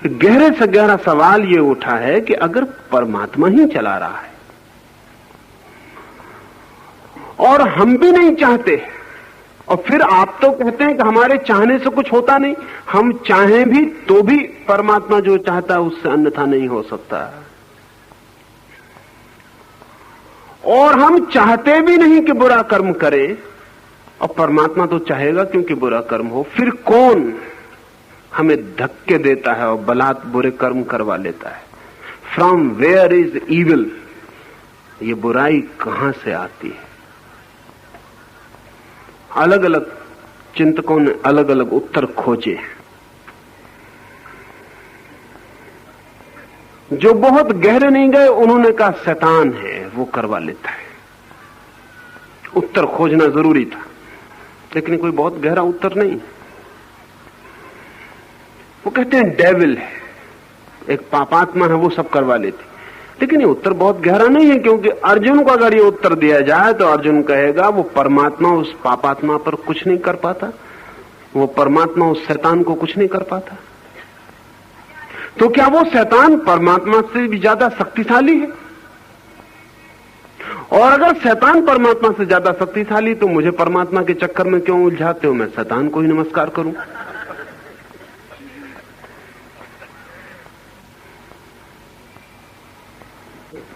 गहरे से गहरा सवाल ये उठा है कि अगर परमात्मा ही चला रहा है और हम भी नहीं चाहते, और फिर आप तो कहते हैं कि हमारे चाहने से कुछ होता नहीं, हम चाहें भी तो भी परमात्मा जो चाहता है उससे अन्यथा नहीं हो सकता, और हम चाहते भी नहीं कि बुरा कर्म करें और परमात्मा तो चाहेगा क्योंकि बुरा कर्म हो, फिर कौन हमें धक्के देता है और बलात् बुरे कर्म करवा लेता है? फ्रॉम वेयर इज इविल, ये बुराई कहां से आती है? अलग अलग चिंतकों ने अलग अलग उत्तर खोजे। जो बहुत गहरे नहीं गए उन्होंने कहा शैतान है, वो करवा लेता है। उत्तर खोजना जरूरी था, लेकिन कोई बहुत गहरा उत्तर नहीं। वो कहते हैं डेविल है, एक पापात्मा है, वो सब करवा लेती। लेकिन ये उत्तर बहुत गहरा नहीं है, क्योंकि अर्जुन को अगर ये उत्तर दिया जाए तो अर्जुन कहेगा वो परमात्मा उस पापात्मा पर कुछ नहीं कर पाता, वो परमात्मा उस शैतान को कुछ नहीं कर पाता। तो क्या वो शैतान परमात्मा से भी ज्यादा शक्तिशाली है? और अगर शैतान परमात्मा से ज्यादा शक्तिशाली तो मुझे परमात्मा के चक्कर में क्यों उलझाते हो? मैं शैतान को ही नमस्कार करूं।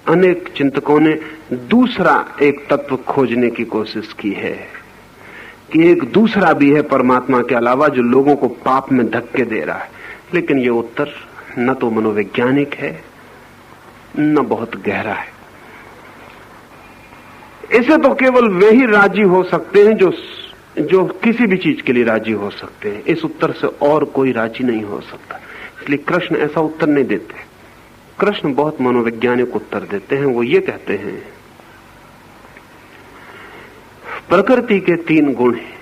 अनेक चिंतकों ने दूसरा एक तत्व खोजने की कोशिश की है कि एक दूसरा भी है परमात्मा के अलावा जो लोगों को पाप में धक्के दे रहा है, लेकिन ये उत्तर न तो मनोवैज्ञानिक है न बहुत गहरा है। इसे तो केवल वे ही राजी हो सकते हैं जो किसी भी चीज के लिए राजी हो सकते हैं। इस उत्तर से और कोई राजी नहीं हो सकता। इसलिए कृष्ण ऐसा उत्तर नहीं देते। कृष्ण बहुत मनोवैज्ञानिक उत्तर देते हैं। वो ये कहते हैं, प्रकृति के 3 गुण हैं,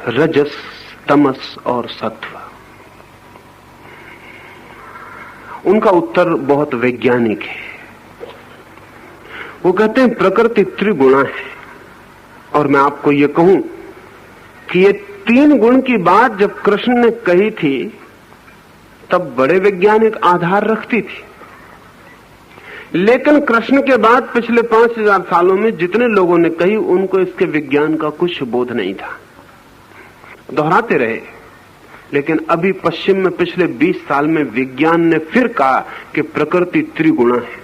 रजस, तमस और सत्व। उनका उत्तर बहुत वैज्ञानिक है। वो कहते हैं प्रकृति त्रिगुणा है, और मैं आपको ये कहूं कि ये 3 गुण की बात जब कृष्ण ने कही थी तब बड़े वैज्ञानिक आधार रखती थी, लेकिन कृष्ण के बाद पिछले 5000 सालों में जितने लोगों ने कही उनको इसके विज्ञान का कुछ बोध नहीं था, दोहराते रहे। लेकिन अभी पश्चिम में पिछले 20 साल में विज्ञान ने फिर कहा कि प्रकृति त्रिगुणा है।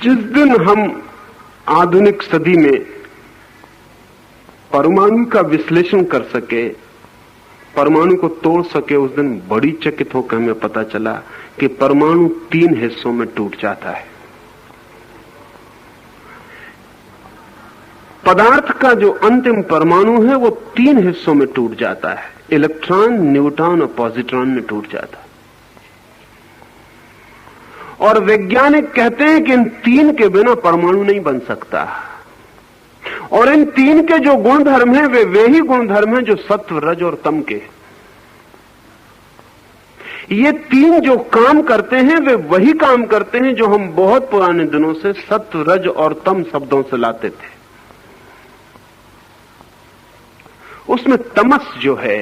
जिस दिन हम आधुनिक सदी में परमाणु का विश्लेषण कर सके, परमाणु को तोड़ सके, उस दिन बड़ी चकित होकर हमें पता चला कि परमाणु 3 हिस्सों में टूट जाता है। पदार्थ का जो अंतिम परमाणु है वो 3 हिस्सों में टूट जाता है, इलेक्ट्रॉन, न्यूट्रॉन और पॉजिट्रॉन में टूट जाता है। और वैज्ञानिक कहते हैं कि इन 3 के बिना परमाणु नहीं बन सकता, और इन 3 के जो गुणधर्म हैं वे ही गुणधर्म हैं जो सत्व, रज और तम के। ये 3 जो काम करते हैं वे वही काम करते हैं जो हम बहुत पुराने दिनों से सत्व, रज और तम शब्दों से लाते थे। उसमें तमस जो है,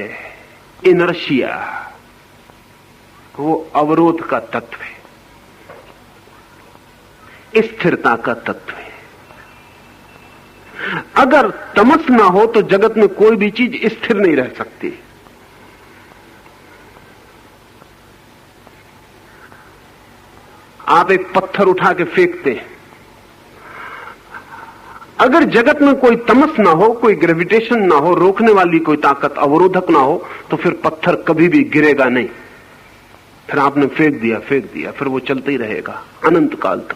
इनर्शिया, वो अवरोध का तत्व है, स्थिरता का तत्व है। अगर तमस ना हो तो जगत में कोई भी चीज स्थिर नहीं रह सकती। आप एक पत्थर उठा के फेंकते हैं, अगर जगत में कोई तमस ना हो, कोई ग्रेविटेशन ना हो, रोकने वाली कोई ताकत, अवरोधक ना हो, तो फिर पत्थर कभी भी गिरेगा नहीं। फिर आपने फेंक दिया, फिर वो चलता ही रहेगा अनंत काल तक।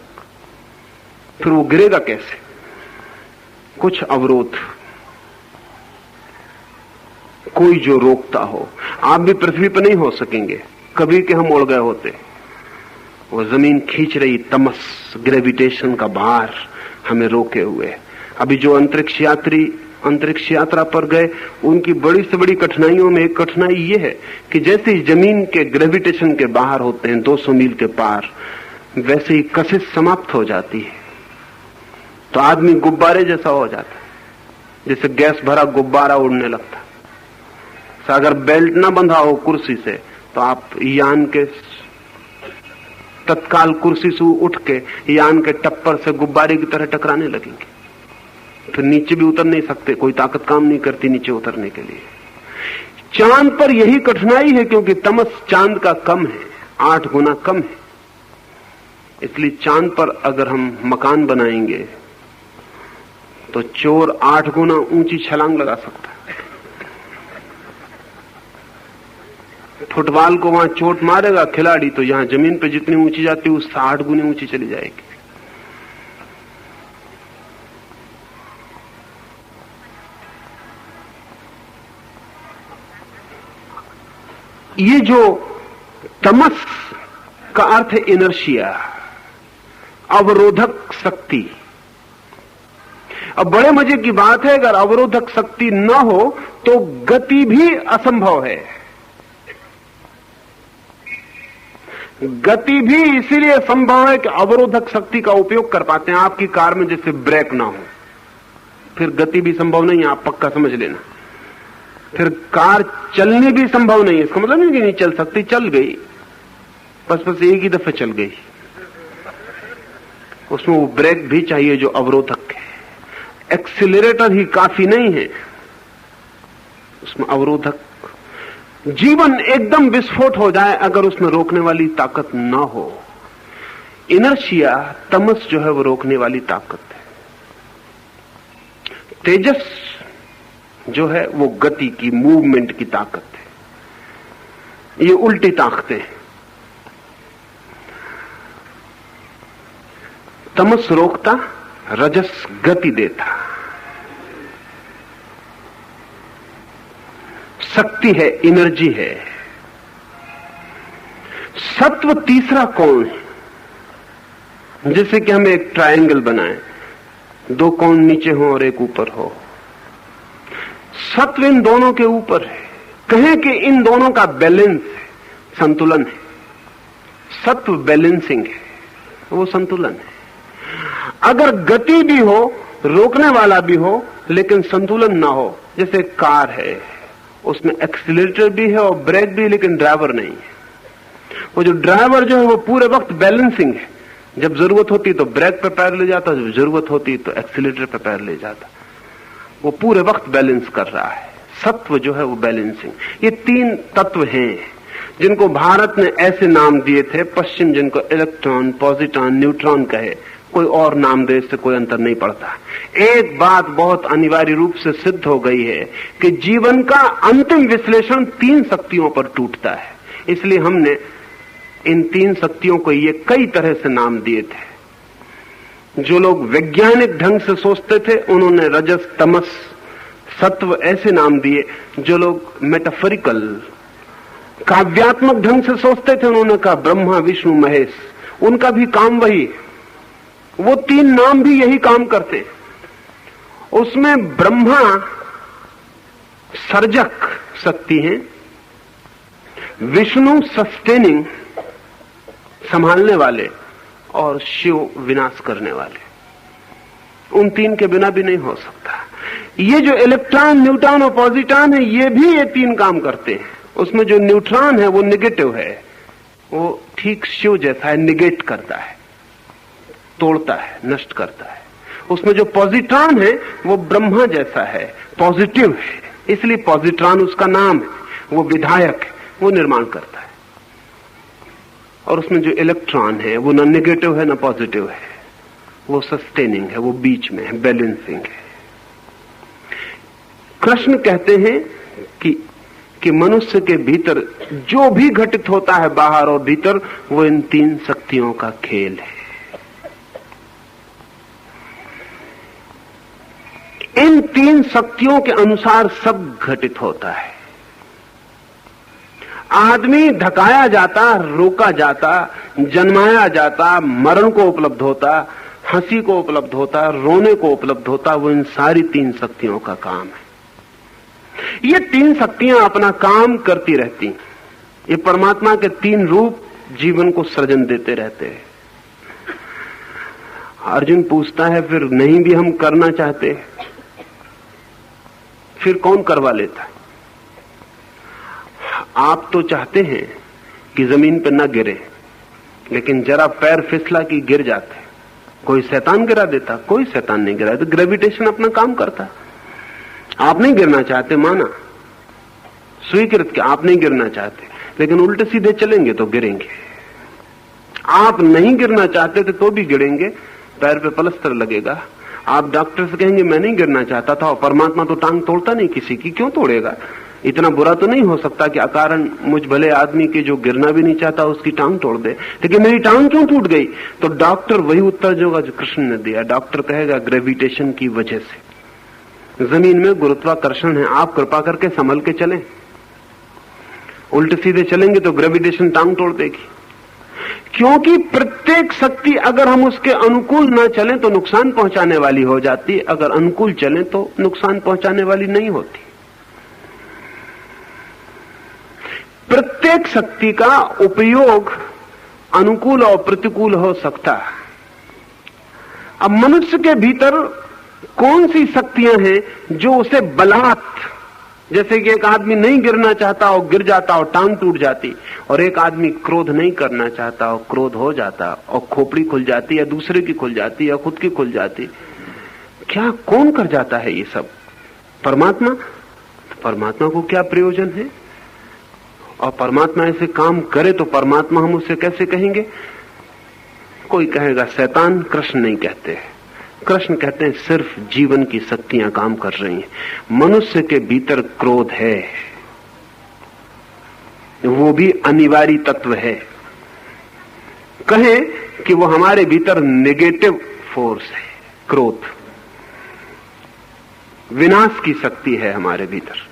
फिर वो गिरेगा कैसे? कुछ अवरोध, कोई जो रोकता हो। आप भी पृथ्वी पर नहीं हो सकेंगे, कभी के हम उड़ गए होते। वो जमीन खींच रही तमस, ग्रेविटेशन का भार हमें रोके हुए। अभी जो अंतरिक्ष यात्री अंतरिक्ष यात्रा पर गए, उनकी बड़ी से बड़ी कठिनाइयों में एक कठिनाई ये है कि जैसे ही जमीन के ग्रेविटेशन के बाहर होते हैं 200 मील के पार, वैसे ही कशिश समाप्त हो जाती है तो आदमी गुब्बारे जैसा हो जाता है। जैसे गैस भरा गुब्बारा उड़ने लगता। तो अगर बेल्ट ना बंधा हो कुर्सी से तो आप यान के तत्काल कुर्सी से उठ के यान के टप्पर से गुब्बारे की तरह टकराने लगेंगे, फिर नीचे भी उतर नहीं सकते, कोई ताकत काम नहीं करती नीचे उतरने के लिए। चांद पर यही कठिनाई है, क्योंकि तमस चांद का कम है, 8 गुना कम है। इसलिए चांद पर अगर हम मकान बनाएंगे तो चोर 8 गुना ऊंची छलांग लगा सकता है। फुटबॉल को वहां चोट मारेगा खिलाड़ी तो यहां जमीन पे जितनी ऊंची जाती है उससे 8 गुनी ऊंची चली जाएगी। ये जो तमस का अर्थ है इनर्शिया, अवरोधक शक्ति। अब बड़े मजे की बात है, अगर अवरोधक शक्ति न हो तो गति भी असंभव है। गति भी इसीलिए संभव है कि अवरोधक शक्ति का उपयोग कर पाते हैं। आपकी कार में जैसे ब्रेक ना हो फिर गति भी संभव नहीं है, आप पक्का समझ लेना। फिर कार चलनी भी संभव नहीं है, इसका मतलब नहीं कि नहीं चल सकती, चल गई, बस एक ही दफे चल गई। उसमें वो ब्रेक भी चाहिए जो अवरोधक है। एक्सीलरेटर ही काफी नहीं है, उसमें अवरोधक। जीवन एकदम विस्फोट हो जाए अगर उसमें रोकने वाली ताकत ना हो। इनर्शिया, तमस जो है वो रोकने वाली ताकत है। तेजस जो है वो गति की, मूवमेंट की ताकत है। ये उल्टी ताकतें हैं। तमस रोकता, रजस गति देता, शक्ति है, एनर्जी है। सत्व तीसरा कोण है। जैसे कि हम एक ट्रायंगल बनाएं, 2 कोण नीचे हो और एक ऊपर हो। सत्व इन दोनों के ऊपर है। कहें कि इन दोनों का बैलेंस है, संतुलन है। सत्व बैलेंसिंग है, वो संतुलन है। अगर गति भी हो, रोकने वाला भी हो, लेकिन संतुलन ना हो, जैसे कार है, उसमें एक्सीलरेटर भी है और ब्रेक भी, लेकिन ड्राइवर नहीं है। वो जो ड्राइवर जो है वो पूरे वक्त बैलेंसिंग है। जब जरूरत होती तो ब्रेक पे पैर ले जाता, जब जरूरत होती तो एक्सीलरेटर पे पैर ले जाता। वो पूरे वक्त बैलेंस कर रहा है। सत्व जो है वो बैलेंसिंग। ये 3 तत्व हैं जिनको भारत ने ऐसे नाम दिए थे, पश्चिम जिनको इलेक्ट्रॉन, पॉजिट्रॉन, न्यूट्रॉन कहे, कोई और नाम दे, इससे कोई अंतर नहीं पड़ता। एक बात बहुत अनिवार्य रूप से सिद्ध हो गई है कि जीवन का अंतिम विश्लेषण 3 शक्तियों पर टूटता है। इसलिए हमने इन 3 शक्तियों को ये कई तरह से नाम दिए थे। जो लोग वैज्ञानिक ढंग से सोचते थे उन्होंने रजस, तमस, सत्व ऐसे नाम दिए। जो लोग मेटाफोरिकल, काव्यात्मक ढंग से सोचते थे उन्होंने कहा ब्रह्मा, विष्णु, महेश। उनका भी काम वही, वो 3 नाम भी यही काम करते। उसमें ब्रह्मा सर्जक शक्ति है, विष्णु सस्टेनिंग, संभालने वाले, और शिव विनाश करने वाले। उन 3 के बिना भी नहीं हो सकता। ये जो इलेक्ट्रॉन, न्यूट्रॉन और पॉजिट्रॉन है, ये भी ये 3 काम करते हैं। उसमें जो न्यूट्रॉन है वो निगेटिव है, वो ठीक शिव जैसा है, निगेट करता है, तोड़ता है, नष्ट करता है। उसमें जो पॉजिट्रॉन है वो ब्रह्मा जैसा है, पॉजिटिव है, इसलिए पॉजिट्रॉन उसका नाम है। वो विधायक है, वो निर्माण करता है। और उसमें जो इलेक्ट्रॉन है वो न नेगेटिव है न पॉजिटिव है, वो सस्टेनिंग है, वो बीच में है, बैलेंसिंग है। कृष्ण कहते हैं कि मनुष्य के भीतर जो भी घटित होता है, बाहर और भीतर, वो इन 3 शक्तियों का खेल है। इन 3 शक्तियों के अनुसार सब घटित होता है। आदमी धकाया जाता, रोका जाता, जन्माया जाता, मरण को उपलब्ध होता, हंसी को उपलब्ध होता, रोने को उपलब्ध होता, वो इन सारी 3 शक्तियों का काम है। ये 3 शक्तियां अपना काम करती रहती। ये परमात्मा के 3 रूप जीवन को सृजन देते रहते हैं। अर्जुन पूछता है फिर नहीं भी हम करना चाहते फिर कौन करवा लेता है? आप तो चाहते हैं कि जमीन पर न गिरे, लेकिन जरा पैर फिसला कि गिर जाते। कोई शैतान गिरा देता? कोई शैतान नहीं गिरा। तो ग्रेविटेशन अपना काम करता। आप नहीं गिरना चाहते, माना, स्वीकृत कि आप नहीं गिरना चाहते, लेकिन उल्टे सीधे चलेंगे तो गिरेंगे। आप नहीं गिरना चाहते थे तो भी गिरेंगे, पैर पे पलस्तर लगेगा। आप डॉक्टर से कहेंगे मैं नहीं गिरना चाहता था, और परमात्मा तो टांग तोड़ता नहीं किसी की, क्यों तोड़ेगा? इतना बुरा तो नहीं हो सकता कि अकारण मुझ भले आदमी के जो गिरना भी नहीं चाहता उसकी टांग तोड़ दे, लेकिन मेरी टांग क्यों टूट गई? तो डॉक्टर वही उत्तर देगा जो कृष्ण ने दिया। डॉक्टर कहेगा ग्रेविटेशन की वजह से। जमीन में गुरुत्वाकर्षण है, आप कृपा करके संभल के चलें। उल्टे सीधे चलेंगे तो ग्रेविटेशन टांग तोड़ देगी। क्योंकि प्रत्येक शक्ति अगर हम उसके अनुकूल ना चलें तो नुकसान पहुंचाने वाली हो जाती, अगर अनुकूल चलें तो नुकसान पहुंचाने वाली नहीं होती। प्रत्येक शक्ति का उपयोग अनुकूल और प्रतिकूल हो सकता है। अब मनुष्य के भीतर कौन सी शक्तियां हैं जो उसे बलात्, जैसे कि एक आदमी नहीं गिरना चाहता और गिर जाता और टांग टूट जाती, और एक आदमी क्रोध नहीं करना चाहता और क्रोध हो जाता और खोपड़ी खुल जाती, या दूसरे की खुल जाती, या खुद की खुल जाती। क्या कौन कर जाता है ये सब? परमात्मा। परमात्मा को क्या प्रयोजन है? और परमात्मा ऐसे काम करे तो परमात्मा हम उसे कैसे कहेंगे? कोई कहेगा शैतान। कृष्ण नहीं कहते। कृष्ण कहते हैं सिर्फ जीवन की शक्तियां काम कर रही हैं। मनुष्य के भीतर क्रोध है, वो भी अनिवार्य तत्व है। कहें कि वो हमारे भीतर नेगेटिव फोर्स है। क्रोध विनाश की शक्ति है हमारे भीतर।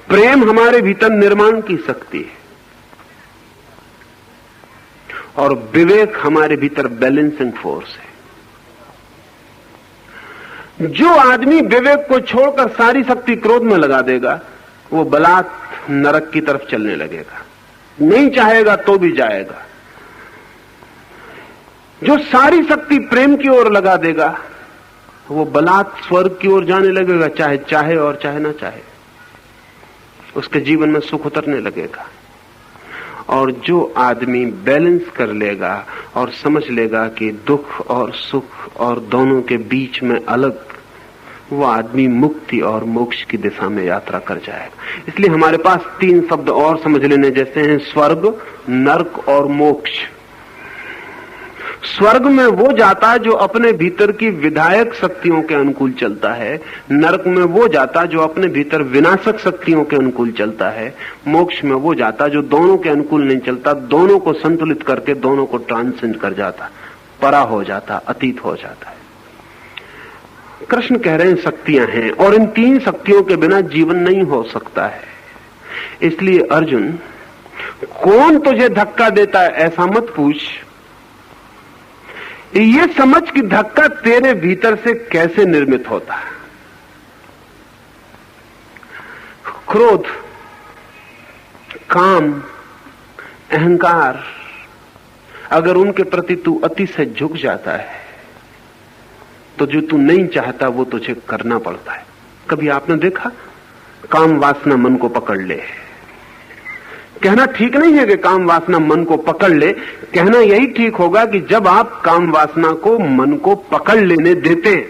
प्रेम हमारे भीतर निर्माण की शक्ति है, और विवेक हमारे भीतर बैलेंसिंग फोर्स है। जो आदमी विवेक को छोड़कर सारी शक्ति क्रोध में लगा देगा, वो बलात् नरक की तरफ चलने लगेगा। नहीं चाहेगा तो भी जाएगा। जो सारी शक्ति प्रेम की ओर लगा देगा, वो बलात् स्वर्ग की ओर जाने लगेगा, चाहे चाहे और चाहे ना चाहे। उसके जीवन में सुख उतरने लगेगा। और जो आदमी बैलेंस कर लेगा और समझ लेगा कि दुख और सुख और दोनों के बीच में अलग, वो आदमी मुक्ति और मोक्ष की दिशा में यात्रा कर जाएगा। इसलिए हमारे पास 3 शब्द और समझ लेने जैसे हैं: स्वर्ग, नरक और मोक्ष। स्वर्ग में वो जाता जो अपने भीतर की विधायक शक्तियों के अनुकूल चलता है। नरक में वो जाता जो अपने भीतर विनाशक शक्तियों के अनुकूल चलता है। मोक्ष में वो जाता जो दोनों के अनुकूल नहीं चलता, दोनों को संतुलित करके दोनों को ट्रांसेंड कर जाता, परा हो जाता, अतीत हो जाता है। कृष्ण कह रहे हैं शक्तियां हैं, और इन 3 शक्तियों के बिना जीवन नहीं हो सकता है। इसलिए अर्जुन, कौन तुझे धक्का देता है ऐसा मत पूछ, ये समझ कि धक्का तेरे भीतर से कैसे निर्मित होता है। क्रोध, काम, अहंकार, अगर उनके प्रति तू अति से झुक जाता है तो जो तू नहीं चाहता वो तुझे करना पड़ता है। कभी आपने देखा काम वासना मन को पकड़ ले? कहना ठीक नहीं है कि काम वासना मन को पकड़ ले। कहना यही ठीक होगा कि जब आप काम वासना को मन को पकड़ लेने देते हैं,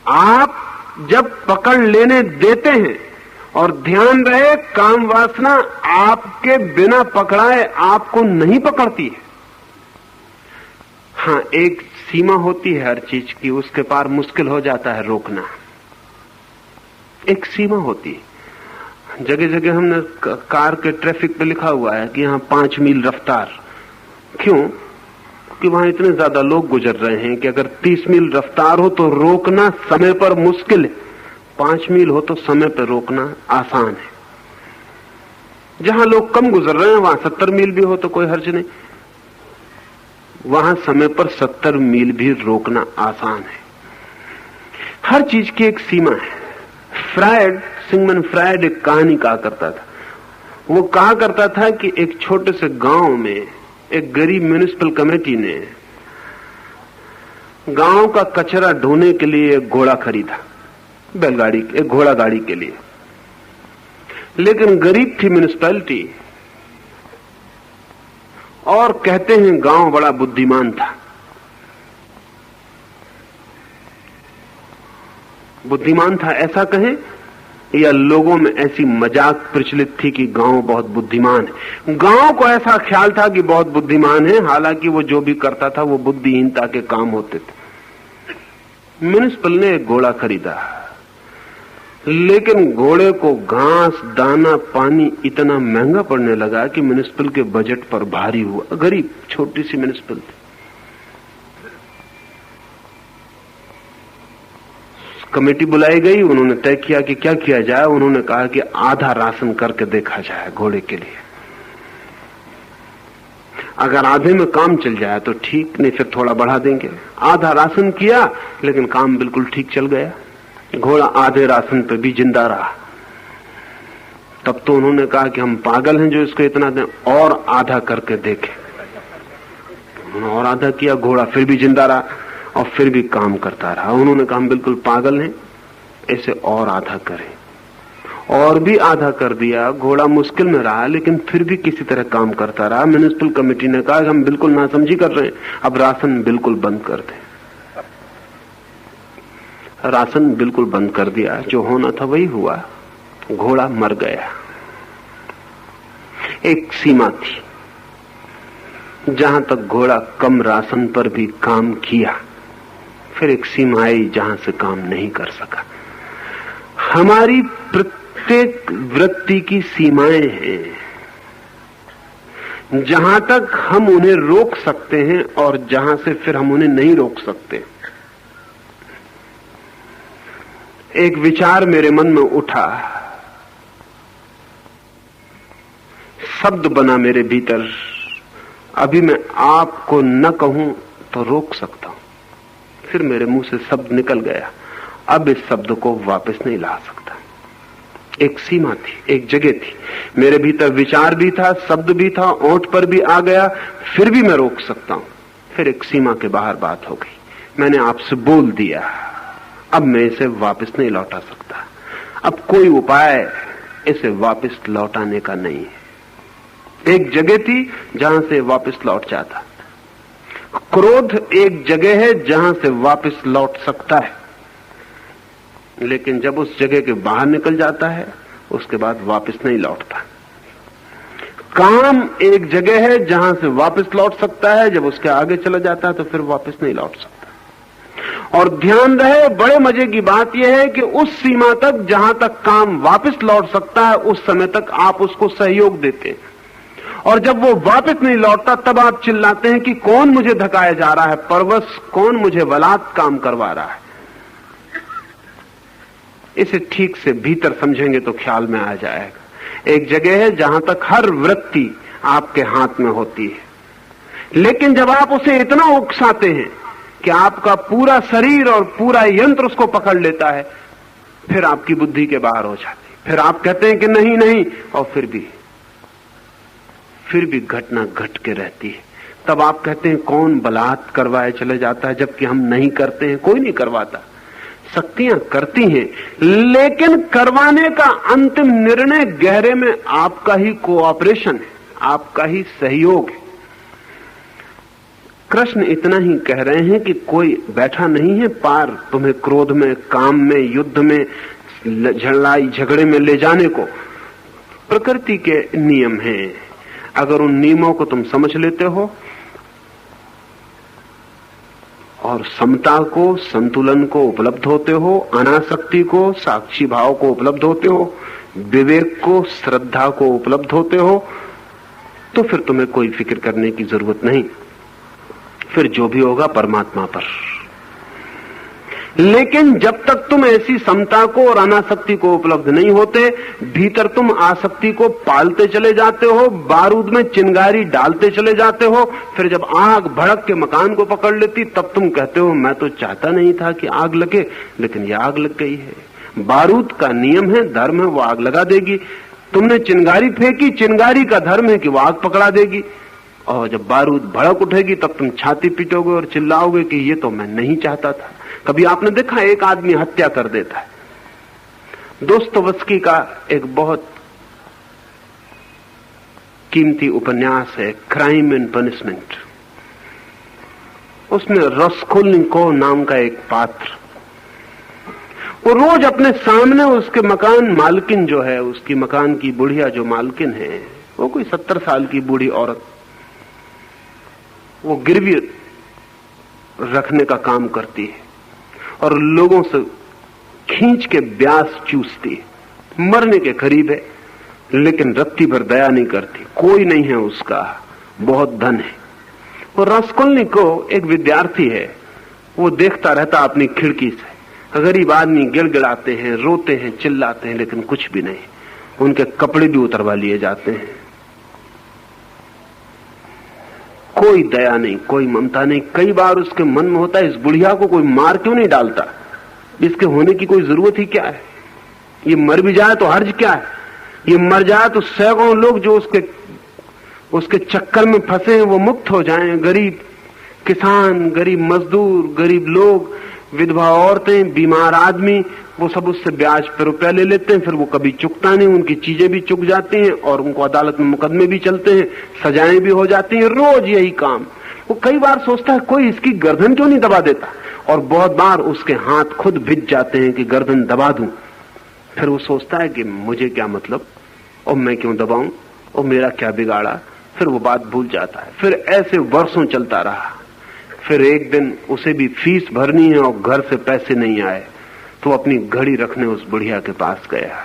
आप जब पकड़ लेने देते हैं, और ध्यान रहे काम वासना आपके बिना पकड़ाए आपको नहीं पकड़ती है। हाँ, एक सीमा होती है हर चीज की, उसके पार मुश्किल हो जाता है रोकना। एक सीमा होती है। जगह जगह हमने कार के ट्रैफिक पे लिखा हुआ है कि यहां 5 मील रफ्तार। क्यों? कि वहां इतने ज्यादा लोग गुजर रहे हैं कि अगर 30 मील रफ्तार हो तो रोकना समय पर मुश्किल है, 5 मील हो तो समय पर रोकना आसान है। जहां लोग कम गुजर रहे हैं वहां 70 मील भी हो तो कोई हर्ज नहीं, वहां समय पर 70 मील भी रोकना आसान है। हर चीज की एक सीमा है। सिगमंड फ्रायड एक कहानी कहा करता था। वो कहा करता था कि एक छोटे से गांव में एक गरीब म्युनिसिपल कमेटी ने गांव का कचरा ढोने के लिए एक घोड़ा खरीदा, बैलगाड़ी, एक घोड़ा गाड़ी के लिए। लेकिन गरीब थी म्युनिसिपैलिटी, और कहते हैं गांव बड़ा बुद्धिमान था। बुद्धिमान था ऐसा कहें, या लोगों में ऐसी मजाक प्रचलित थी कि गांव बहुत बुद्धिमान है। गांव को ऐसा ख्याल था कि बहुत बुद्धिमान है, हालांकि वो जो भी करता था वो बुद्धिहीनता के काम होते थे। म्युनिसिपल ने एक घोड़ा खरीदा, लेकिन घोड़े को घास, दाना, पानी इतना महंगा पड़ने लगा कि म्युनिसिपल के बजट पर भारी हुआ। गरीब छोटी सी म्युनिसिपल थी। कमेटी बुलाई गई, उन्होंने तय किया कि क्या किया जाए। उन्होंने कहा कि आधा राशन करके देखा जाए घोड़े के लिए, अगर आधे में काम चल जाए तो ठीक, नहीं फिर थोड़ा बढ़ा देंगे। आधा राशन किया, लेकिन काम बिल्कुल ठीक चल गया। घोड़ा आधे राशन पे भी जिंदा रहा। तब तो उन्होंने कहा कि हम पागल हैं जो इसको इतना दें, और आधा करके देखें। उन्होंने और आधा किया, घोड़ा फिर भी जिंदा रहा और फिर भी काम करता रहा। उन्होंने कहा हम बिल्कुल पागल हैं, इसे और आधा करें। और भी आधा कर दिया। घोड़ा मुश्किल में रहा, लेकिन फिर भी किसी तरह काम करता रहा। म्युनिसिपल कमेटी ने कहा हम बिल्कुल नासमझी कर रहे हैं, अब राशन बिल्कुल बंद कर दें। राशन बिल्कुल बंद कर दिया। जो होना था वही हुआ, घोड़ा मर गया। एक सीमा थी जहां तक घोड़ा कम राशन पर भी काम किया, फिर एक सीमा आई जहां से काम नहीं कर सका। हमारी प्रत्येक वृत्ति की सीमाएं हैं, जहां तक हम उन्हें रोक सकते हैं और जहां से फिर हम उन्हें नहीं रोक सकते। एक विचार मेरे मन में उठा, शब्द बना मेरे भीतर, अभी मैं आपको न कहूं तो रोक सकता हूं। फिर मेरे मुंह से शब्द निकल गया, अब इस शब्द को वापस नहीं ला सकता। एक सीमा थी, एक जगह थी, मेरे भीतर विचार भी था, शब्द भी था, ओंठ पर भी आ गया, फिर भी मैं रोक सकता हूं। फिर एक सीमा के बाहर बात हो गई, मैंने आपसे बोल दिया, अब मैं इसे वापस नहीं लौटा सकता। अब कोई उपाय इसे वापस लौटाने का नहीं है। एक जगह थी जहां से वापस लौट जाता। क्रोध एक जगह है जहां से वापस लौट सकता है, लेकिन जब उस जगह के बाहर निकल जाता है उसके बाद वापस नहीं लौटता। काम एक जगह है जहां से वापस लौट सकता है, जब उसके आगे चला जाता है तो फिर वापस नहीं लौट सकता। और ध्यान रहे, बड़े मजे की बात यह है कि उस सीमा तक जहां तक काम वापस लौट सकता है उस समय तक आप उसको सहयोग देते हैं, और जब वो वापस नहीं लौटता तब आप चिल्लाते हैं कि कौन मुझे धकाया जा रहा है, परवश कौन मुझे बलात् काम करवा रहा है। इसे ठीक से भीतर समझेंगे तो ख्याल में आ जाएगा। एक जगह है जहां तक हर वृत्ति आपके हाथ में होती है, लेकिन जब आप उसे इतना उकसाते हैं कि आपका पूरा शरीर और पूरा यंत्र उसको पकड़ लेता है, फिर आपकी बुद्धि के बाहर हो जाती है। फिर आप कहते हैं कि नहीं नहीं, और फिर भी घटना घट के रहती है। तब आप कहते हैं कौन बलात् करवाए चले जाता है, जबकि हम नहीं करते हैं, कोई नहीं करवाता। शक्तियां करती हैं, लेकिन करवाने का अंतिम निर्णय गहरे में आपका ही कोऑपरेशन है, आपका ही सहयोग है। कृष्ण इतना ही कह रहे हैं कि कोई बैठा नहीं है पार तुम्हें क्रोध में, काम में, युद्ध में, लड़ाई झगड़े में ले जाने को। प्रकृति के नियम हैं, अगर उन नियमों को तुम समझ लेते हो और समता को, संतुलन को उपलब्ध होते हो, अनासक्ति को, साक्षी भाव को उपलब्ध होते हो, विवेक को, श्रद्धा को उपलब्ध होते हो, तो फिर तुम्हें कोई फिक्र करने की जरूरत नहीं। फिर जो भी होगा परमात्मा पर। लेकिन जब तक तुम ऐसी समता को और अनासक्ति को उपलब्ध नहीं होते, भीतर तुम आसक्ति को पालते चले जाते हो, बारूद में चिंगारी डालते चले जाते हो। फिर जब आग भड़क के मकान को पकड़ लेती तब तुम कहते हो मैं तो चाहता नहीं था कि आग लगे, लेकिन यह आग लग गई है। बारूद का नियम है, धर्म है, वो आग लगा देगी। तुमने चिंगारी फेंकी, चिंगारी का धर्म है कि वो आग पकड़ा देगी। और जब बारूद भड़क उठेगी तब तुम छाती पीटोगे और चिल्लाओगे कि ये तो मैं नहीं चाहता था। कभी आपने देखा एक आदमी हत्या कर देता है। दोस्तोयेवस्की का एक बहुत कीमती उपन्यास है क्राइम एंड पनिशमेंट। उसमें रस्कोल्निकोव नाम का एक पात्र, वो रोज अपने सामने उसके मकान मालकिन जो है, उसकी मकान की बुढ़िया जो मालकिन है, वो कोई 70 साल की बूढ़ी औरत, वो गिरवी रखने का काम करती है और लोगों से खींच के ब्याज चूसती है। मरने के करीब है लेकिन रत्ती भर दया नहीं करती। कोई नहीं है उसका, बहुत धन है। वो रस्कोल्निकोव एक विद्यार्थी है, वो देखता रहता अपनी खिड़की से। गरीब आदमी गिड़गिड़ाते हैं, रोते हैं, चिल्लाते हैं, लेकिन कुछ भी नहीं। उनके कपड़े भी उतरवा लिए जाते हैं। कोई दया नहीं, कोई ममता नहीं। कई बार उसके मन में होता है इस बुढ़िया को कोई मार क्यों नहीं डालता, इसके होने की कोई जरूरत ही क्या है। ये मर भी जाए तो हर्ज क्या है। ये मर जाए तो सैकड़ों लोग जो उसके चक्कर में फंसे हैं वो मुक्त हो जाएं। गरीब किसान, गरीब मजदूर, गरीब लोग, विधवा औरतें, बीमार आदमी, वो सब उससे ब्याज पे रुपया ले लेते हैं। फिर वो कभी चुकता नहीं, उनकी चीजें भी चुक जाती हैं और उनको अदालत में मुकदमे भी चलते हैं, सजाएं भी हो जाती हैं। रोज यही काम। वो कई बार सोचता है कोई इसकी गर्दन क्यों नहीं दबा देता, और बहुत बार उसके हाथ खुद भिज जाते हैं कि गर्दन दबा दूं। फिर वो सोचता है कि मुझे क्या मतलब, और मैं क्यों दबाऊं, और मेरा क्या बिगाड़ा। फिर वो बात भूल जाता है। फिर ऐसे वर्षों चलता रहा। फिर एक दिन उसे भी फीस भरनी है और घर से पैसे नहीं आए, तो अपनी घड़ी रखने उस बुढ़िया के पास गया।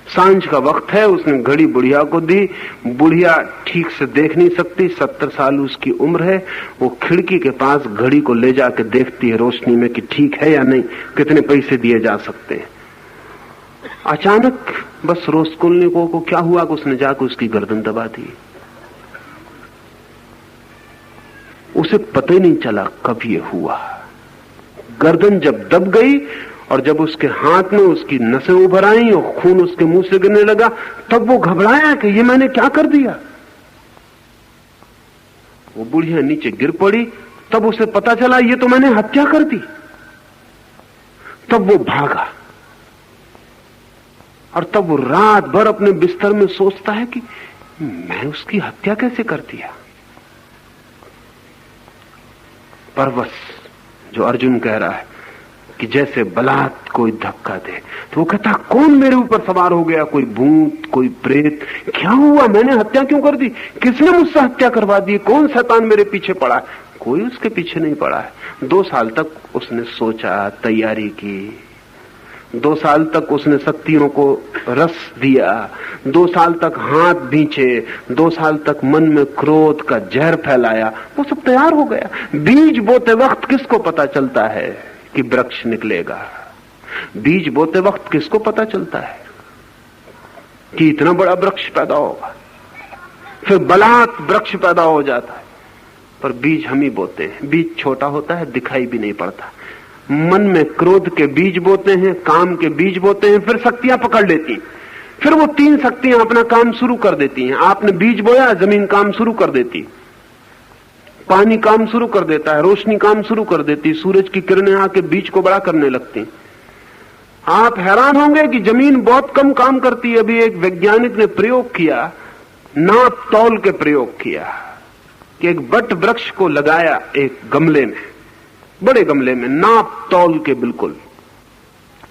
सांझ का वक्त है, उसने घड़ी बुढ़िया को दी। बुढ़िया ठीक से देख नहीं सकती, 70 साल उसकी उम्र है। वो खिड़की के पास घड़ी को ले जाके देखती है रोशनी में कि ठीक है या नहीं, कितने पैसे दिए जा सकते हैं। अचानक बस रस्कोल्निकोव को क्या हुआ कि उसने जाकर उसकी गर्दन दबा दी। उसे पता ही नहीं चला कब ये हुआ। गर्दन जब दब गई और जब उसके हाथ में उसकी नसें उभर आई और खून उसके मुंह से गिरने लगा, तब वो घबराया कि ये मैंने क्या कर दिया। वो बुढ़िया नीचे गिर पड़ी, तब उसे पता चला ये तो मैंने हत्या कर दी। तब वो भागा और तब वो रात भर अपने बिस्तर में सोचता है कि मैं उसकी हत्या कैसे कर दिया। परवश जो अर्जुन कह रहा है कि जैसे बलात् कोई धक्का दे, तो वो कहता कौन मेरे ऊपर सवार हो गया, कोई भूत, कोई प्रेत, क्या हुआ, मैंने हत्या क्यों कर दी, किसने मुझसे हत्या करवा दी, कौन शैतान मेरे पीछे पड़ा है। कोई उसके पीछे नहीं पड़ा है। 2 साल तक उसने सोचा, तैयारी की, 2 साल तक उसने शक्तियों को रस दिया, 2 साल तक हाथ भींचे, 2 साल तक मन में क्रोध का जहर फैलाया। वो सब तैयार हो गया। बीज बोते वक्त किसको पता चलता है कि वृक्ष निकलेगा। बीज बोते वक्त किसको पता चलता है कि इतना बड़ा वृक्ष पैदा होगा। फिर बलात् वृक्ष पैदा हो जाता है, पर बीज हम ही बोते हैं। बीज छोटा होता है, दिखाई भी नहीं पड़ता। मन में क्रोध के बीज बोते हैं, काम के बीज बोते हैं, फिर शक्तियां पकड़ लेती हैं। फिर वो 3 शक्तियां अपना काम शुरू कर देती हैं। आपने बीज बोया, जमीन काम शुरू कर देती, पानी काम शुरू कर देता है, रोशनी काम शुरू कर देती, सूरज की किरणें आके बीज को बड़ा करने लगती। आप हैरान होंगे कि जमीन बहुत कम काम करती है। अभी एक वैज्ञानिक ने प्रयोग किया, नाप तौल के प्रयोग किया कि एक बट वृक्ष को लगाया एक गमले में, बड़े गमले में, नाप तौल के बिल्कुल,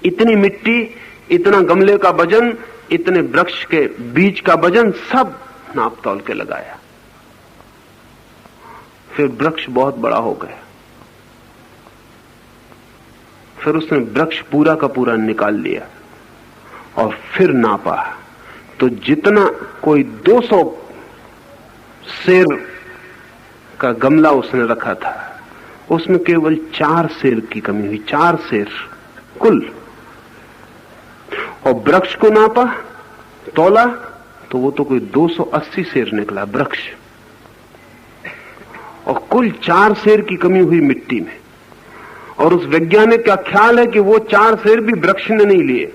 इतनी मिट्टी, इतना गमले का वजन, इतने वृक्ष के बीज का वजन, सब नाप तौल के लगाया। फिर वृक्ष बहुत बड़ा हो गया। फिर उसने वृक्ष पूरा का पूरा निकाल लिया और फिर नापा, तो जितना कोई 200 सेर का गमला उसने रखा था, उसमें केवल 4 सेर की कमी हुई, 4 सेर कुल। और वृक्ष को नापा, तोला, तो वो तो कोई 280 सेर निकला वृक्ष, और कुल 4 सेर की कमी हुई मिट्टी में। और उस वैज्ञानिक का ख्याल है कि वो 4 सेर भी वृक्ष ने नहीं लिए,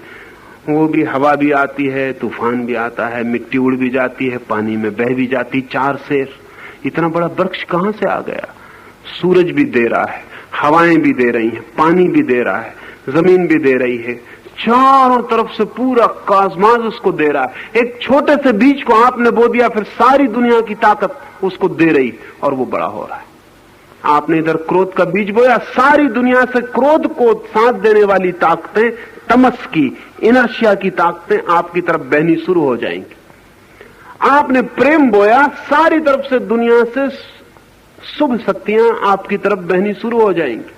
वो भी हवा भी आती है, तूफान भी आता है, मिट्टी उड़ भी जाती है, पानी में बह भी जाती। 4 शेर, इतना बड़ा वृक्ष कहां से आ गया? सूरज भी दे रहा है, हवाएं भी दे रही हैं, पानी भी दे रहा है, जमीन भी दे रही है, चारों तरफ से पूरा कास्मास उसको दे रहा है। एक छोटे से बीज को आपने बो दिया, फिर सारी दुनिया की ताकत उसको दे रही और वो बड़ा हो रहा है। आपने इधर क्रोध का बीज बोया, सारी दुनिया से क्रोध को साथ देने वाली ताकतें, तमस की, इनर्शिया की ताकतें आपकी तरफ बहनी शुरू हो जाएंगी। आपने प्रेम बोया, सारी तरफ से दुनिया से शुभ शक्तियां आपकी तरफ बहनी शुरू हो जाएंगी।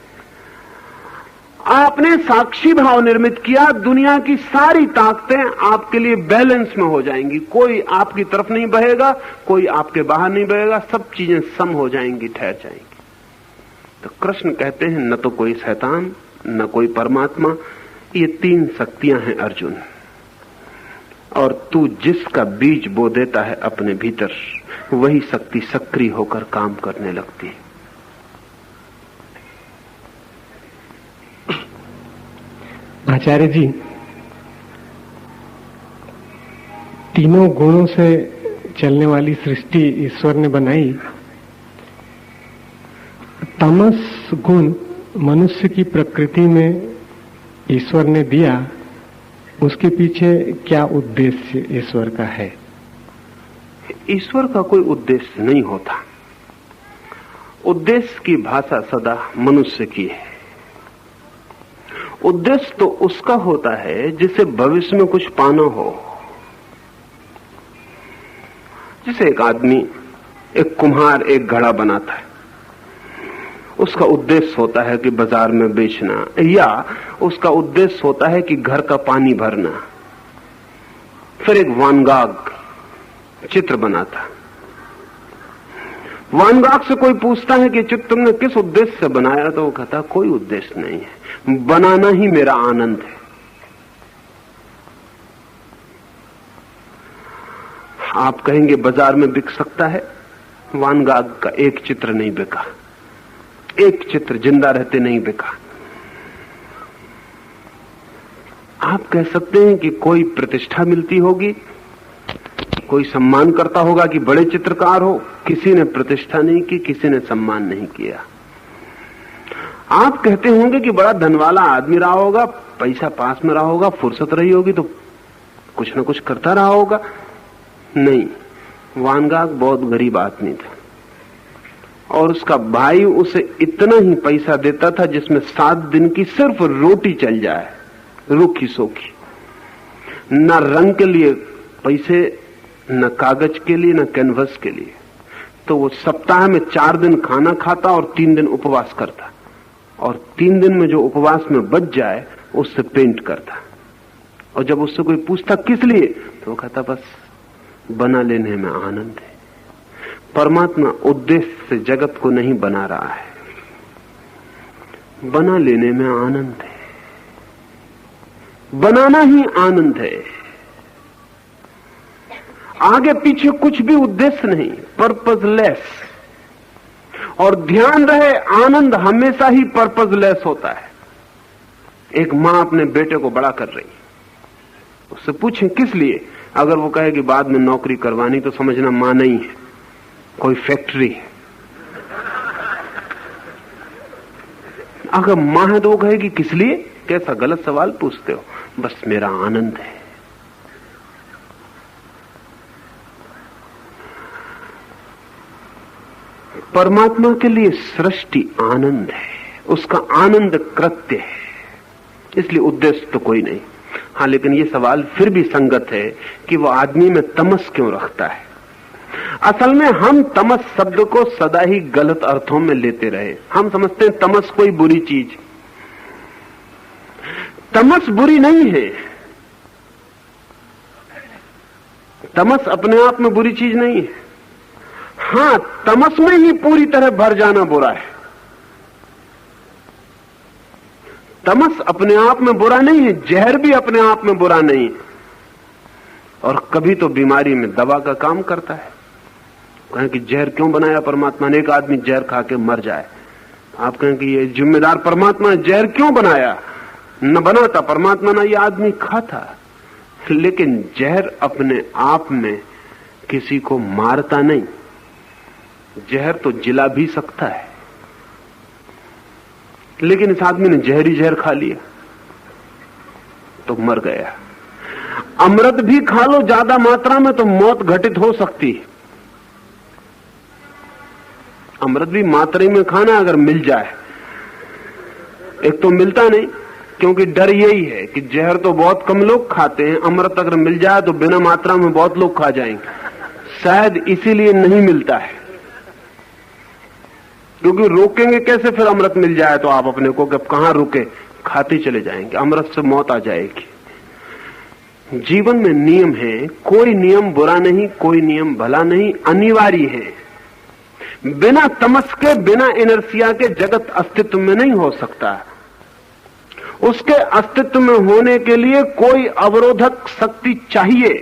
आपने साक्षी भाव निर्मित किया, दुनिया की सारी ताकतें आपके लिए बैलेंस में हो जाएंगी। कोई आपकी तरफ नहीं बहेगा, कोई आपके बाहर नहीं बहेगा, सब चीजें सम हो जाएंगी, ठहर जाएंगी। तो कृष्ण कहते हैं न तो कोई शैतान, न कोई परमात्मा, ये 3 शक्तियां हैं अर्जुन। और तू जिसका बीज बो देता है अपने भीतर, वही शक्ति सक्रिय होकर काम करने लगती है। आचार्य जी, तीनों गुणों से चलने वाली सृष्टि ईश्वर ने बनाई। तमस गुण मनुष्य की प्रकृति में ईश्वर ने दिया, उसके पीछे क्या उद्देश्य ईश्वर का है? ईश्वर का कोई उद्देश्य नहीं होता। उद्देश्य की भाषा सदा मनुष्य की है। उद्देश्य तो उसका होता है जिसे भविष्य में कुछ पाना हो। जैसे एक आदमी, एक कुम्हार एक घड़ा बनाता है, उसका उद्देश्य होता है कि बाजार में बेचना, या उसका उद्देश्य होता है कि घर का पानी भरना। फिर एक वान गाग चित्र बनाता। वान गाग से कोई पूछता है कि चित्र तुमने किस उद्देश्य से बनाया, तो वो कहता कोई उद्देश्य नहीं है, बनाना ही मेरा आनंद है। आप कहेंगे बाजार में बिक सकता है? वान गाग का एक चित्र नहीं बिका, एक चित्र जिंदा रहते नहीं बिका। आप कह सकते हैं कि कोई प्रतिष्ठा मिलती होगी, कोई सम्मान करता होगा कि बड़े चित्रकार हो। किसी ने प्रतिष्ठा नहीं की, किसी ने सम्मान नहीं किया। आप कहते होंगे कि बड़ा धनवाला आदमी रहा होगा, पैसा पास में रहा होगा, फुर्सत रही होगी तो कुछ न कुछ करता रहा होगा। नहीं, वान गाग बहुत गरीब आदमी था और उसका भाई उसे इतना ही पैसा देता था जिसमें 7 दिन की सिर्फ रोटी चल जाए, रूखी सोखी। न रंग के लिए पैसे, न कागज के लिए, न कैनवस के लिए। तो वो सप्ताह में 4 दिन खाना खाता और 3 दिन उपवास करता, और 3 दिन में जो उपवास में बच जाए उससे पेंट करता। और जब उससे कोई पूछता किस लिए, तो वो कहता बस बना लेने में आनंद है। परमात्मा उद्देश्य से जगत को नहीं बना रहा है, बना लेने में आनंद है। बनाना ही आनंद है, आगे पीछे कुछ भी उद्देश्य नहीं, पर्पजलेस। और ध्यान रहे, आनंद हमेशा ही पर्पजलेस होता है। एक मां अपने बेटे को बड़ा कर रही, उससे पूछें किस लिए, अगर वो कहे कि बाद में नौकरी करवानी, तो समझना मां नहीं है, कोई फैक्ट्री है। अगर मां है तो वो कहेगी किस लिए? कैसा गलत सवाल पूछते हो? बस मेरा आनंद है। परमात्मा के लिए सृष्टि आनंद है, उसका आनंद कृत्य है, इसलिए उद्देश्य तो कोई नहीं। हाँ, लेकिन ये सवाल फिर भी संगत है कि वो आदमी में तमस क्यों रखता है। असल में हम तमस शब्द को सदा ही गलत अर्थों में लेते रहे। हम समझते हैं तमस कोई बुरी चीज। तमस बुरी नहीं है, तमस अपने आप में बुरी चीज नहीं है। हां, तमस में ही पूरी तरह भर जाना बुरा है। तमस अपने आप में बुरा नहीं है, जहर भी अपने आप में बुरा नहीं है। और कभी तो बीमारी में दवा का काम करता है। कहें कि जहर क्यों बनाया परमात्मा ने, एक आदमी जहर खा के मर जाए, आप कहें कि ये जिम्मेदार परमात्मा ने जहर क्यों बनाया? न बनाता परमात्मा, ना ये आदमी खाता। लेकिन जहर अपने आप में किसी को मारता नहीं। जहर तो जिला भी सकता है, लेकिन इस आदमी ने जहरी जहर खा लिया तो मर गया। अमृत भी खा लो ज्यादा मात्रा में तो मौत घटित हो सकती है। अमृत भी मात्रा में खाना अगर मिल जाए। एक तो मिलता नहीं, क्योंकि डर यही है कि जहर तो बहुत कम लोग खाते हैं, अमृत अगर मिल जाए तो बिना मात्रा में बहुत लोग खा जाएंगे। शायद इसीलिए नहीं मिलता है, क्योंकि रोकेंगे कैसे? फिर अमृत मिल जाए तो आप अपने को कब कहां रुके, खाते चले जाएंगे, अमृत से मौत आ जाएगी। जीवन में नियम है, कोई नियम बुरा नहीं, कोई नियम भला नहीं, अनिवार्य है। बिना तमस के, बिना इनर्सिया के जगत अस्तित्व में नहीं हो सकता। उसके अस्तित्व में होने के लिए कोई अवरोधक शक्ति चाहिए।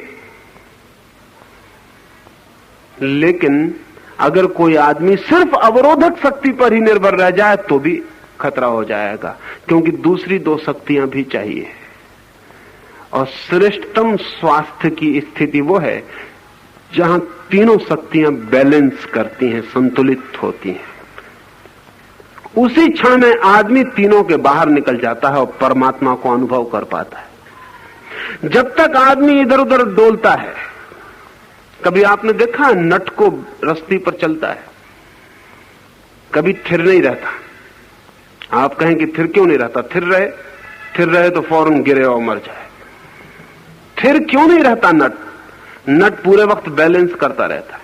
लेकिन अगर कोई आदमी सिर्फ अवरोधक शक्ति पर ही निर्भर रह जाए तो भी खतरा हो जाएगा, क्योंकि दूसरी दो शक्तियां भी चाहिए। और श्रेष्ठतम स्वास्थ्य की स्थिति वो है जहां तीनों शक्तियां बैलेंस करती हैं, संतुलित होती हैं। उसी क्षण में आदमी तीनों के बाहर निकल जाता है और परमात्मा को अनुभव कर पाता है। जब तक आदमी इधर उधर डोलता है, कभी आपने देखा नट को रस्सी पर चलता है, कभी थिर नहीं रहता। आप कहें कि थिर क्यों नहीं रहता? थिर रहे तो फौरन गिरे और मर जाए। थिर क्यों नहीं रहता नट? नट पूरे वक्त बैलेंस करता रहता है।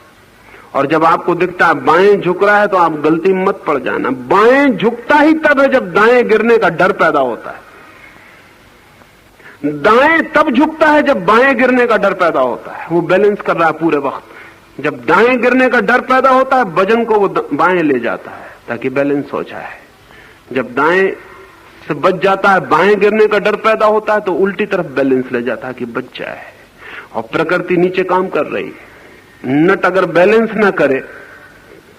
और जब आपको दिखता है बाएं झुक रहा है तो आप गलती मत पड़ जाना। बाएं झुकता ही तब है जब दाएं गिरने का डर पैदा होता है। दाएं तब झुकता है जब बाएं गिरने का डर पैदा होता है। वो बैलेंस कर रहा है पूरे वक्त। जब दाएं गिरने का डर पैदा होता है, वजन को वो बाएं ले जाता है ताकि बैलेंस हो जाए। जब दाएं से बच जाता है, बाएं गिरने का डर पैदा होता है, तो उल्टी तरफ बैलेंस ले जाता है कि बच जाए। और प्रकृति नीचे काम कर रही है। नट अगर बैलेंस ना करे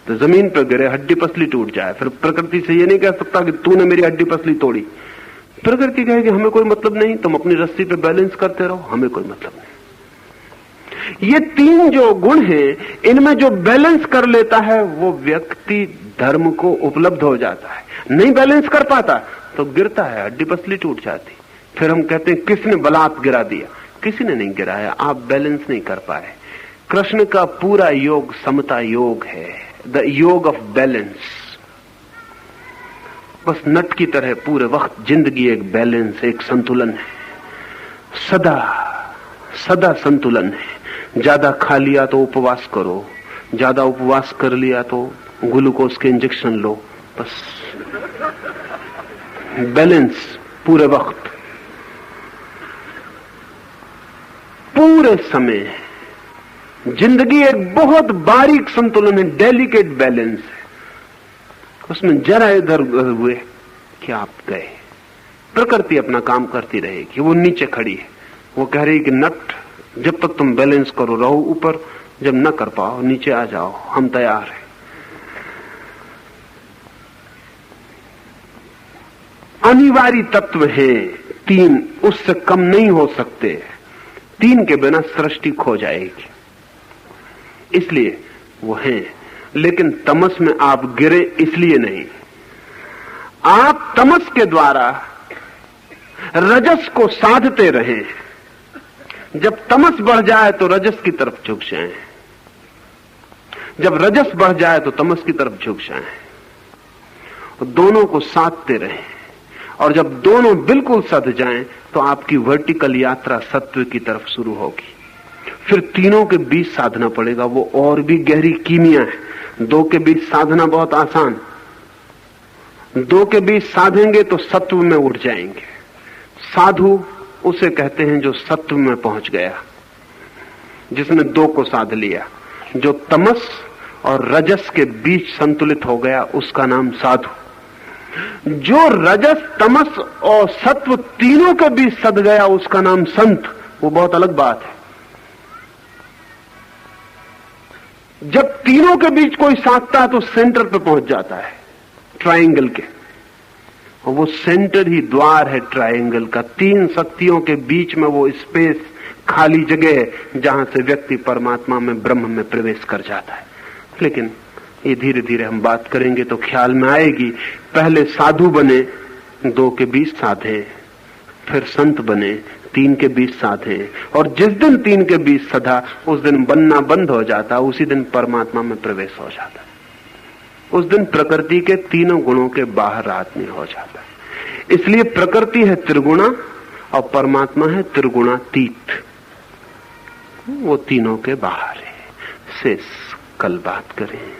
तो जमीन पर गिरे, हड्डी पसली टूट जाए। फिर प्रकृति से ये नहीं कह सकता कि तूने मेरी हड्डी पसली तोड़ी। प्रकृति कहेगी हमें कोई मतलब नहीं, तुम अपनी रस्सी पे बैलेंस करते रहो, हमें कोई मतलब नहीं। ये तीन जो गुण हैं, इनमें जो बैलेंस कर लेता है वो व्यक्ति धर्म को उपलब्ध हो जाता है। नहीं बैलेंस कर पाता तो गिरता है, हड्डी पसली टूट जाती। फिर हम कहते हैं किसने बलात् गिरा दिया? किसी ने नहीं गिराया, आप बैलेंस नहीं कर पाए। कृष्ण का पूरा योग समता योग है, द योग ऑफ बैलेंस। बस नट की तरह पूरे वक्त जिंदगी एक बैलेंस, एक संतुलन है, सदा सदा संतुलन है। ज्यादा खा लिया तो उपवास करो, ज्यादा उपवास कर लिया तो ग्लूकोज के इंजेक्शन लो, बस बैलेंस पूरे वक्त, पूरे समय। जिंदगी एक बहुत बारीक संतुलन है, डेलिकेट बैलेंस है। उसमें जरा इधर उधर हुए कि आप गए। प्रकृति अपना काम करती रहेगी, वो नीचे खड़ी है, वो कह रही कि नट जब तक तुम बैलेंस करो रहो ऊपर, जब न कर पाओ नीचे आ जाओ, हम तैयार हैं। अनिवार्य तत्व है तीन, उससे कम नहीं हो सकते। तीन के बिना सृष्टि खो जाएगी, इसलिए वो हैं। लेकिन तमस में आप गिरे इसलिए नहीं। आप तमस के द्वारा रजस को साधते रहें। जब तमस बढ़ जाए तो रजस की तरफ झुक जाएं, जब रजस बढ़ जाए तो तमस की तरफ झुक जाएं। दोनों को साधते रहें, और जब दोनों बिल्कुल सध जाएं तो आपकी वर्टिकल यात्रा सत्व की तरफ शुरू होगी। फिर तीनों के बीच साधना पड़ेगा, वो और भी गहरी कीमिया है। दो के बीच साधना बहुत आसान, दो के बीच साधेंगे तो सत्व में उठ जाएंगे। साधु उसे कहते हैं जो सत्व में पहुंच गया, जिसने दो को साध लिया। जो तमस और रजस के बीच संतुलित हो गया उसका नाम साधु। जो रजस तमस और सत्व तीनों के बीच सध गया उसका नाम संत। वो बहुत अलग बात है। जब तीनों के बीच कोई साधता है तो सेंटर पे पहुंच जाता है, ट्रायंगल के। और वो सेंटर ही द्वार है ट्रायंगल का। तीन शक्तियों के बीच में वो स्पेस खाली जगह है जहां से व्यक्ति परमात्मा में, ब्रह्म में प्रवेश कर जाता है। लेकिन ये धीरे धीरे हम बात करेंगे तो ख्याल में आएगी। पहले साधु बने, 2 के 20 साधे, फिर संत बने, 3 के 20 साधे, और जिस दिन 3 के 20 सधा उस दिन बनना बंद हो जाता, उसी दिन परमात्मा में प्रवेश हो जाता। उस दिन प्रकृति के तीनों गुणों के बाहर आदमी हो जाता। इसलिए प्रकृति है त्रिगुणा और परमात्मा है त्रिगुणातीत, वो तीनों के बाहर है। शेष कल बात करें।